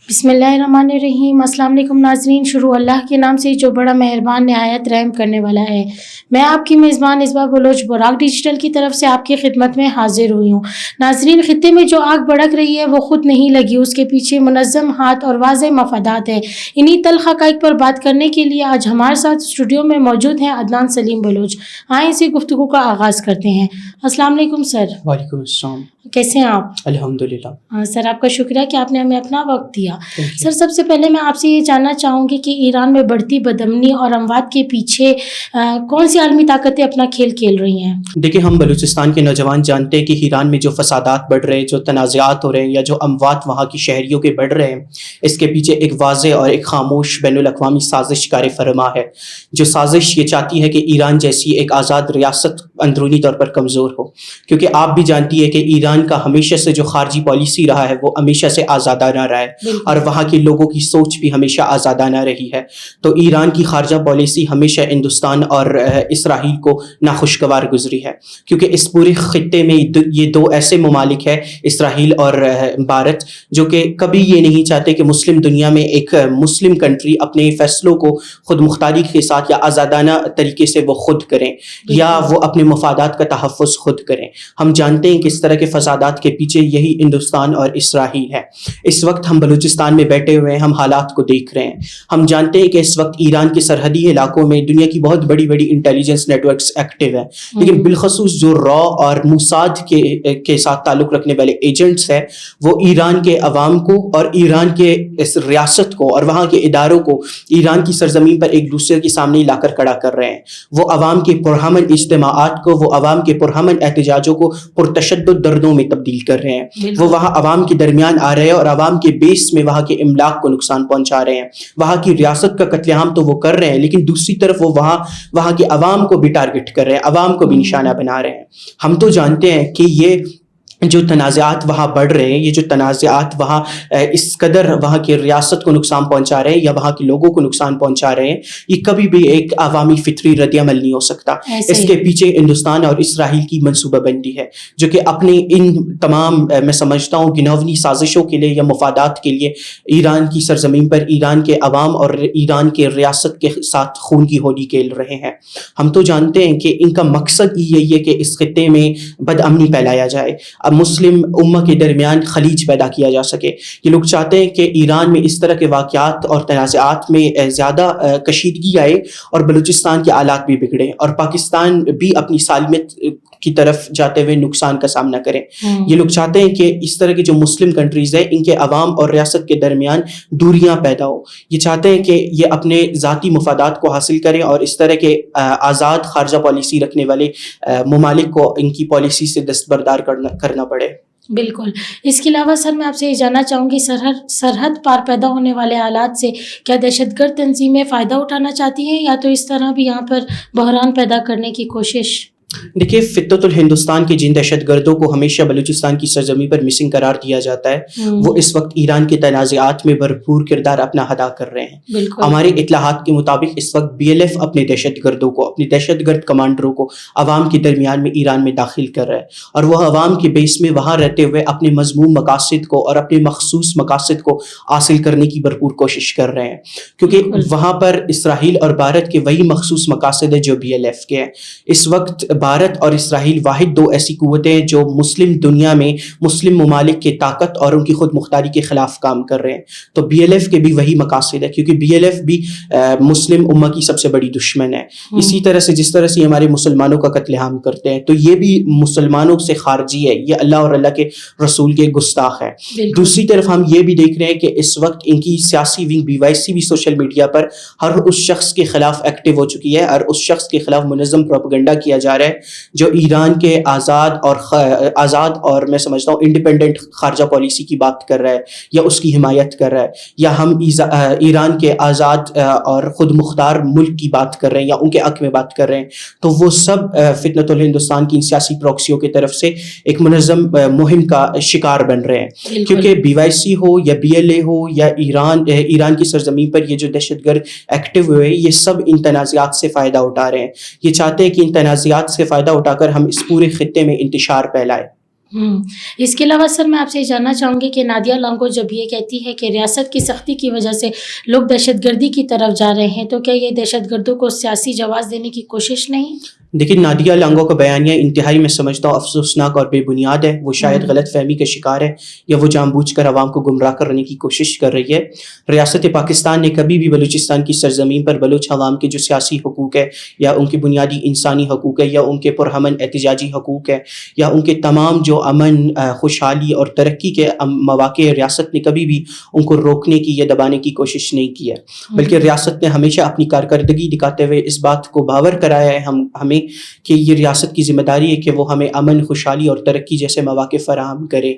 بسم اللہ الرحمن الرحیم۔ السلام علیکم ناظرین، شروع اللہ کے نام سے جو بڑا مہربان نہایت رحم کرنے والا ہے۔ میں آپ کی میزبان اسبا بلوچ براق ڈیجیٹل کی طرف سے آپ کی خدمت میں حاضر ہوئی ہوں۔ ناظرین، خطے میں جو آگ بھڑک رہی ہے وہ خود نہیں لگی، اس کے پیچھے منظم ہاتھ اور واضح مفادات ہیں۔ انہی تلخ حقائق پر بات کرنے کے لیے آج ہمارے ساتھ اسٹوڈیو میں موجود ہیں عدنان سلیم بلوچ۔ آئیں اسی گفتگو کا آغاز کرتے ہیں۔ السلام علیکم سر۔ وعلیکم السلام۔ کیسے ہیں آپ؟ الحمدللہ۔ سر، آپ کا شکریہ کہ آپ نے ہمیں اپنا وقت دیا۔ سر، سب سے پہلے میں آپ سے یہ جاننا چاہوں گی کہ ایران میں بڑھتی بدامنی اور اموات کے پیچھے کون سی عالمی طاقتیں اپنا کھیل کھیل رہی ہیں؟ دیکھیں، ہم بلوچستان کے نوجوان جانتے ہیں کہ ایران میں جو فسادات بڑھ رہے ہیں، جو تنازعات ہو رہے ہیں، یا جو اموات وہاں کی شہریوں کے بڑھ رہے ہیں، اس کے پیچھے ایک واضح اور ایک خاموش بین الاقوامی سازش کار فرما ہے۔ جو سازش یہ چاہتی ہے کہ ایران جیسی ایک آزاد ریاست اندرونی طور پر کمزور ہو، کیونکہ آپ بھی جانتی ہے کہ ایران کا ہمیشہ سے جو خارجی پالیسی رہا ہے وہ ہمیشہ سے آزادانہ رہا ہے، اور وہاں کے لوگوں کی سوچ بھی ہمیشہ آزادانہ رہی ہے۔ تو ایران کی خارجہ پالیسی ہمیشہ ہندوستان اور اسرائیل کو ناخوشگوار گزری ہے، کیونکہ اس پورے خطے میں یہ دو ایسے ممالک ہیں، اسرائیل اور بھارت، جو کہ کبھی یہ نہیں چاہتے کہ مسلم دنیا میں ایک مسلم کنٹری اپنے فیصلوں کو خود مختاری کے ساتھ یا آزادانہ طریقے سے وہ خود کریں، یا وہ اپنے مفادات کا تحفظ خود کریں۔ ہم جانتے ہیں کہ اس طرح کے فسادات کے پیچھے یہی ہندوستان اور اسرائیل ہے۔ اس وقت ہم بلوچستان میں بیٹھے ہوئے ہیں، ہم حالات کو دیکھ رہے ہیں۔ ہم جانتے ہیں کہ اس وقت ایران کے سرحدی علاقوں میں دنیا کی بہت بڑی بڑی انٹیلیجنس نیٹ ورکس ایکٹیو ہیں، لیکن بالخصوص جو را اور موساد کے ساتھ تعلق رکھنے والے ایجنٹس ہیں، وہ ایران کے عوام کو اور ایران کے اس ریاست کو اور وہاں کے اداروں کو ایران کی سرزمین پر ایک دوسرے کے سامنے لا کر کھڑا کر رہے ہیں۔ وہ عوام کے پرامن اجتماعات کو، وہ عوام کے پرامن احتجاجوں کو پرتشدد دردوں میں تبدیل کر رہے ہیں۔ وہ وہاں عوام کے درمیان آ رہے ہیں اور عوام کے بیس میں وہاں کے املاک کو نقصان پہنچا رہے ہیں۔ وہاں کی ریاست کا قتل عام تو وہ کر رہے ہیں، لیکن دوسری طرف وہ وہاں کے عوام کو بھی ٹارگٹ کر رہے ہیں، عوام کو بھی نشانہ بنا رہے ہیں۔ ہم تو جانتے ہیں کہ یہ جو تنازعات وہاں بڑھ رہے ہیں، یہ جو تنازعات وہاں اس قدر وہاں کی ریاست کو نقصان پہنچا رہے ہیں یا وہاں کے لوگوں کو نقصان پہنچا رہے ہیں، یہ کبھی بھی ایک عوامی فطری رد عمل نہیں ہو سکتا۔ اس کے پیچھے ہندوستان اور اسرائیل کی منصوبہ بندی ہے، جو کہ اپنے ان تمام میں سمجھتا ہوں گنوانی سازشوں کے لیے یا مفادات کے لیے ایران کی سرزمین پر ایران کے عوام اور ایران کے ریاست کے ساتھ خون کی ہولی کھیل رہے ہیں۔ ہم تو جانتے ہیں کہ ان کا مقصد یہی ہے کہ اس خطے میں بد امنی پھیلایا جائے، مسلم امہ کے درمیان خلیج پیدا کیا جا سکے۔ یہ لوگ چاہتے ہیں کہ ایران میں اس طرح کے واقعات اور تنازعات میں زیادہ کشیدگی آئے اور بلوچستان کے حالات بھی بگڑے اور پاکستان بھی اپنی سالمیت کی طرف جاتے ہوئے نقصان کا سامنا کریں۔ یہ لوگ چاہتے ہیں کہ اس طرح کی جو مسلم کنٹریز ہیں، ان کے عوام اور ریاست کے درمیان دوریاں پیدا ہو۔ یہ چاہتے ہیں کہ یہ اپنے ذاتی مفادات کو حاصل کریں اور اس طرح کے آزاد خارجہ پالیسی رکھنے والے ممالک کو ان کی پالیسی سے دستبردار کرنا پڑے۔ بالکل۔ اس کے علاوہ سر، میں آپ سے یہ جاننا چاہوں گی، سرحد پار پیدا ہونے والے حالات سے کیا دہشت گرد تنظیمیں فائدہ اٹھانا چاہتی ہیں، یا تو اس طرح بھی یہاں پر بحران پیدا کرنے کی کوشش؟ دیکھیے، فطرت الہندوستان کے جن دہشت گردوں کو ہمیشہ بلوچستان کی سرزمین پر مسنگ قرار دیا جاتا ہے، وہ اس وقت ایران کے تنازعات میں بھرپور کردار اپنا ادا کر رہے ہیں۔ ہمارے اطلاعات کے مطابق اس وقت BLF اپنے دہشت گردوں کو، اپنے دہشت گرد کمانڈروں کو عوام کے درمیان میں ایران میں داخل کر رہا ہے، اور وہ عوام کے بیس میں وہاں رہتے ہوئے اپنے مذموم مقاصد کو اور اپنے مخصوص مقاصد کو حاصل کرنے کی بھرپور کوشش کر رہے ہیں، کیونکہ وہاں پر اسرائیل اور بھارت کے وہی مخصوص مقاصد ہیں جو BLF کے ہیں۔ اس وقت بھارت اور اسرائیل واحد دو ایسی قوتیں ہیں جو مسلم دنیا میں مسلم ممالک کی طاقت اور ان کی خود مختاری کے خلاف کام کر رہے ہیں۔ تو BLF کے بھی وہی مقاصد ہے، کیونکہ BLF بھی مسلم امہ کی سب سے بڑی دشمن ہے۔ اسی طرح سے جس طرح سے ہمارے مسلمانوں کا قتل عام کرتے ہیں، تو یہ بھی مسلمانوں سے خارجی ہے، یہ اللہ اور اللہ کے رسول کے گستاخ ہے۔ دوسری طرف ہم یہ بھی دیکھ رہے ہیں کہ اس وقت ان کی سیاسی ونگ BYC بھی سوشل میڈیا پر ہر اس شخص کے خلاف ایکٹیو ہو چکی ہے، اور اس شخص کے خلاف منظم پروپیگنڈا کیا جا رہا ہے جو ایران کے آزاد اور میں سمجھتا ہوں انڈیپینڈنٹ خارجہ پالیسی کی بات کر رہا ہے یا اس کی حمایت کر رہا ہے، یا ہم ایران کے آزاد اور خود مختار ملک کی بات کر رہے ہیں یا ان کے حق میں بات کر رہے ہیں، تو وہ سب فتنۃ الہندوستان کی سیاسی پروکسیوں کی طرف سے ایک منظم مہم کا شکار بن رہے ہیں۔ کیونکہ BYC ہو یا BLA ہو یا ایران کی سرزمین پر یہ جو دہشت گرد ایکٹیو ہوئے، یہ سب ان تنازعات سے فائدہ اٹھا رہے ہیں۔ یہ چاہتے ہیں کہ ان تنازعات سے فائدہ اٹھا کر ہم اس پورے خطے میں انتشار پھیلائے۔ اس کے علاوہ سر میں آپ سے جاننا چاہوں گی کہ نادیہ لانگو جب یہ کہتی ہے کہ ریاست کی سختی کی وجہ سے لوگ دہشت گردی کی طرف جا رہے ہیں، تو کیا یہ دہشت گردوں کو سیاسی جواز دینے کی کوشش نہیں؟ دیکھیے نادیہ لانگو کا بیانیہ انتہائی میں سمجھتا ہوں افسوسناک اور بے بنیاد ہے. وہ شاید غلط فہمی کا شکار ہے یا وہ جان بوجھ کر عوام کو گمراہ کرنے کی کوشش کر رہی ہے. ریاست پاکستان نے کبھی بھی بلوچستان کی سرزمین پر بلوچ عوام کے جو سیاسی حقوق ہے یا ان کے بنیادی انسانی حقوق ہے یا ان کے پرامن احتجاجی حقوق ہے یا ان کے تمام جو امن خوشحالی اور ترقی کے مواقع ہے، ریاست نے کبھی بھی ان کو روکنے کی یا دبانے کی کوشش نہیں کی ہے. بلکہ ریاست نے ہمیشہ اپنی کارکردگی دکھاتے ہوئے اس بات کو باور کرایا ہے ہمیں کہ یہ ریاست کی ذمہ داری ہے کہ وہ ہمیں امن خوشحالی اور ترقی جیسے مواقع فراہم کرے.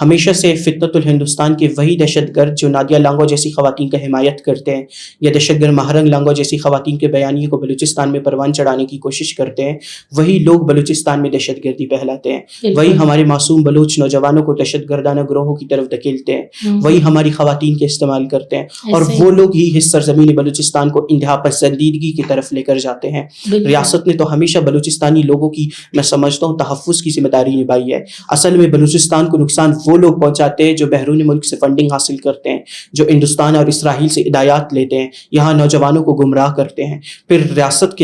ہمیشہ سے فتنۃ الہندوستان کے وہی دہشت گرد جو نادیہ لانگو جیسی خواتین کا حمایت کرتے ہیں یا دہشت گرد مہرنگ لانگو جیسی خواتین کے بیانیے کو بلوچستان میں پروان چڑھانے کی کوشش کرتے ہیں، وہی لوگ بلوچستان میں دہشت گردی پھیلاتے ہیں، وہی ہمارے معصوم بلوچ نوجوانوں کو دہشت گردانہ گروہوں کی طرف دھکیلتے ہیں، وہی ہماری خواتین کے استعمال کرتے ہیں، اور وہ لوگ ہی اس سرزمین بلوچستان کو انتہا پسندیدگی کی طرف لے کر جاتے ہیں. ریاست نے تو ہمیشہ بلوچستانی لوگوں کی میں سمجھتا ہوں تحفظ کی ذمہ داری نبھائی ہے. اصل میں بلوچستان کو نقصان وہ لوگ پہنچاتے ہیں جو بیرون ملک سے فنڈنگ حاصل کرتے ہیں، جو ہندوستان اور اسرائیل سے ہدایات لیتے ہیں، یہاں نوجوانوں کو گمراہ کرتے ہیں، پھر ریاست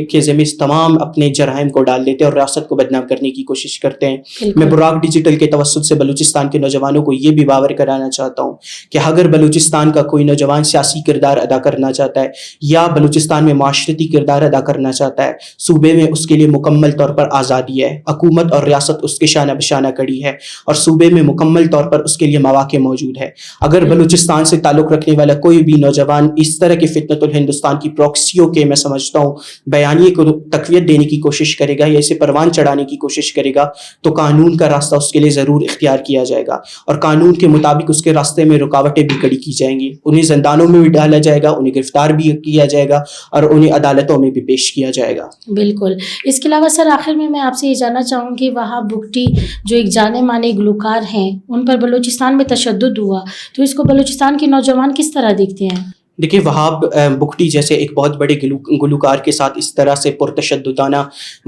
کے ذمہ تمام اپنے جرائم کو ڈال دیتے ہیں اور ریاست کو بدنام کرنے کی کوشش کرتے ہیں. میں براق ڈیجیٹل کے توسط سے بلوچستان کے نوجوانوں کو یہ بھی باور کرانا چاہتا ہوں کہ اگر بلوچستان کا کوئی نوجوان سیاسی کردار ادا کرنا چاہتا ہے یا بلوچستان میں معاشرتی کردار ادا کرنا چاہتا ہے، صوبے میں اس کے لیے مکمل طور پر آزادی ہے. حکومت اور ریاست اس کے شانہ بشانہ کڑی ہے اور صوبے میں مکمل طور پر اس کے لیے مواقع موجود ہے. اگر بلوچستان سے تعلق رکھنے والا کوئی بھی نوجوان اس طرح کے فتنۃ الہندوستان کی پروکسیوں کے میں سمجھتا ہوں بیانیے کو تقویت دینے کی کوشش کرے گا یا اسے پروان چڑھانے کی کوشش کرے گا تو قانون کا راستہ اس کے لیے ضرور اختیار کیا جائے گا اور قانون کے مطابق اس کے راستے میں رکاوٹیں بھی کھڑی کی جائیں گی. انہیں زندانوں میں بھی ڈالا جائے گا، انہیں گرفتار بھی کیا جائے گا اور انہیں عدالتوں میں بھی پیش کیا جائے گا. بالکل. اس کے علاوہ سر آخر میں آپ سے یہ جاننا چاہوں گی، وہاب بگٹی جو ایک جانے مانے گلوکار ہیں، ان پر بلوچستان میں تشدد ہوا، تو اس کو بلوچستان کے نوجوان کس طرح دیکھتے ہیں؟ دیکھیے وہاب بگٹی جیسے ایک بہت بڑے گلوکار کے ساتھ اس طرح سے پرتشددانہ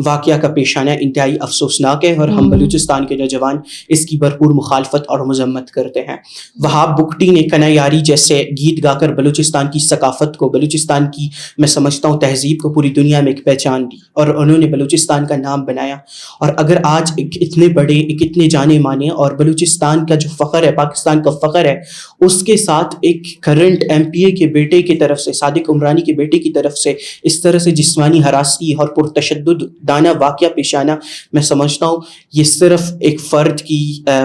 واقعہ کا پیش آنا انتہائی افسوسناک ہے اور ہم بلوچستان کے نوجوان اس کی بھرپور مخالفت اور مذمت کرتے ہیں. وہاب بگٹی نے کنایاری جیسے گیت گا کر بلوچستان کی ثقافت کو، بلوچستان کی میں سمجھتا ہوں تہذیب کو پوری دنیا میں ایک پہچان دی اور انہوں نے بلوچستان کا نام بنایا. اور اگر آج اتنے بڑے اتنے جانے مانے اور بلوچستان کا جو فخر ہے، پاکستان کا فخر ہے، اس کے ساتھ ایک کرنٹ MP کے بیٹے کی طرف سے، صادق عمرانی کے بیٹے کی طرف سے اس طرح سے جسمانی ہراسانی اور پرتشدد دانہ واقعہ پیش آنا، میں سمجھتا ہوں یہ صرف ایک فرد کی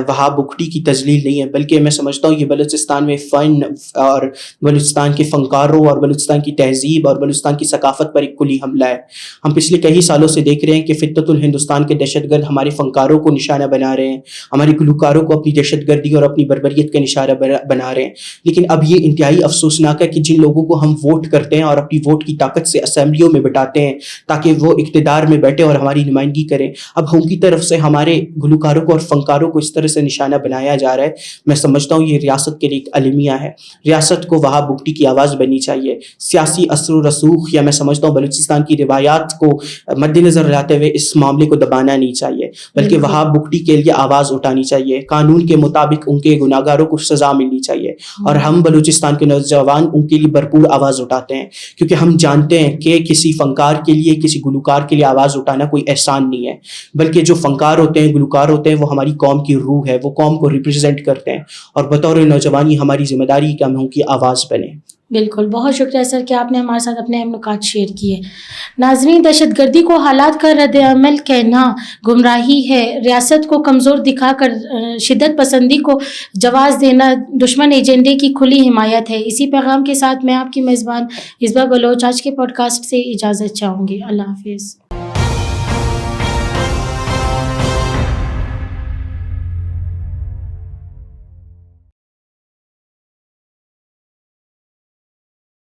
وہاب بگٹی کی تذلیل نہیں ہے، بلکہ میں سمجھتا ہوں یہ بلوچستان میں فن اور بلوچستان کے فنکاروں اور بلوچستان کی تہذیب اور بلوچستان کی ثقافت پر ایک کلی حملہ ہے. ہم پچھلے کئی سالوں سے دیکھ رہے ہیں کہ فتنۃ الہندوستان کے دہشت گرد ہمارے فنکاروں کو نشانہ بنا رہے ہیں، ہمارے گلوکاروں کو اپنی دہشت گردی اور اپنی بربریت کا نشانہ بنا رہے ہیں. لیکن اب یہ انتہائی افسوسناک ہے کہ جن لوگوں کو ہم ووٹ کرتے ہیں اور اپنی ووٹ کی طاقت سے اسمبلیوں میں بٹاتے ہیں تاکہ وہ اقتدار میں بیٹھے اور ہماری نمائندگی کریں، اب ان کی طرف سے ہمارے گلوکاروں کو اور فنکاروں کو اس طرح سے نشانہ بنایا جا رہا ہے. میں سمجھتا ہوں یہ ریاست کے لیے ایک المیہ ہے. ریاست کو وہاب بگٹی کی آواز بننی چاہیے. سیاسی اثر و رسوخ یا میں سمجھتا ہوں بلوچستان کی روایات کو مد نظر لاتے ہوئے اس معاملے کو دبانا نہیں چاہیے، بلکہ وہاب بگٹی کے لیے آواز اٹھانی چاہیے. قانون کے مطابق ان کے گناہگاروں کو سزا ملنی چاہیے اور ہم بلوچستان کے نوجوان ان کے لیے بھرپور آواز اٹھاتے ہیں، کیونکہ ہم جانتے ہیں کہ کسی فنکار کے لیے، کسی گلوکار کے لیے آواز اٹھانا کوئی احسان نہیں ہے، بلکہ جو فنکار ہوتے ہیں، گلوکار ہوتے ہیں، وہ ہماری قوم کی روح ہے، وہ قوم کو ریپرزینٹ کرتے ہیں اور بطور نوجوانی ہماری ذمہ داری کہ ہم ان کی آواز بنیں. بالکل. بہت شکریہ سر کہ آپ نے ہمارے ساتھ اپنے اہم نکات شیئر کیے. ناظرین، دہشت گردی کو حالات کا رد عمل کہنا گمراہی ہے. ریاست کو کمزور دکھا کر شدت پسندی کو جواز دینا دشمن ایجنڈے کی کھلی حمایت ہے. اسی پیغام کے ساتھ میں آپ کی میزبان اصبا بلوچ آج کے پوڈ کاسٹ سے اجازت چاہوں گی. اللہ حافظ.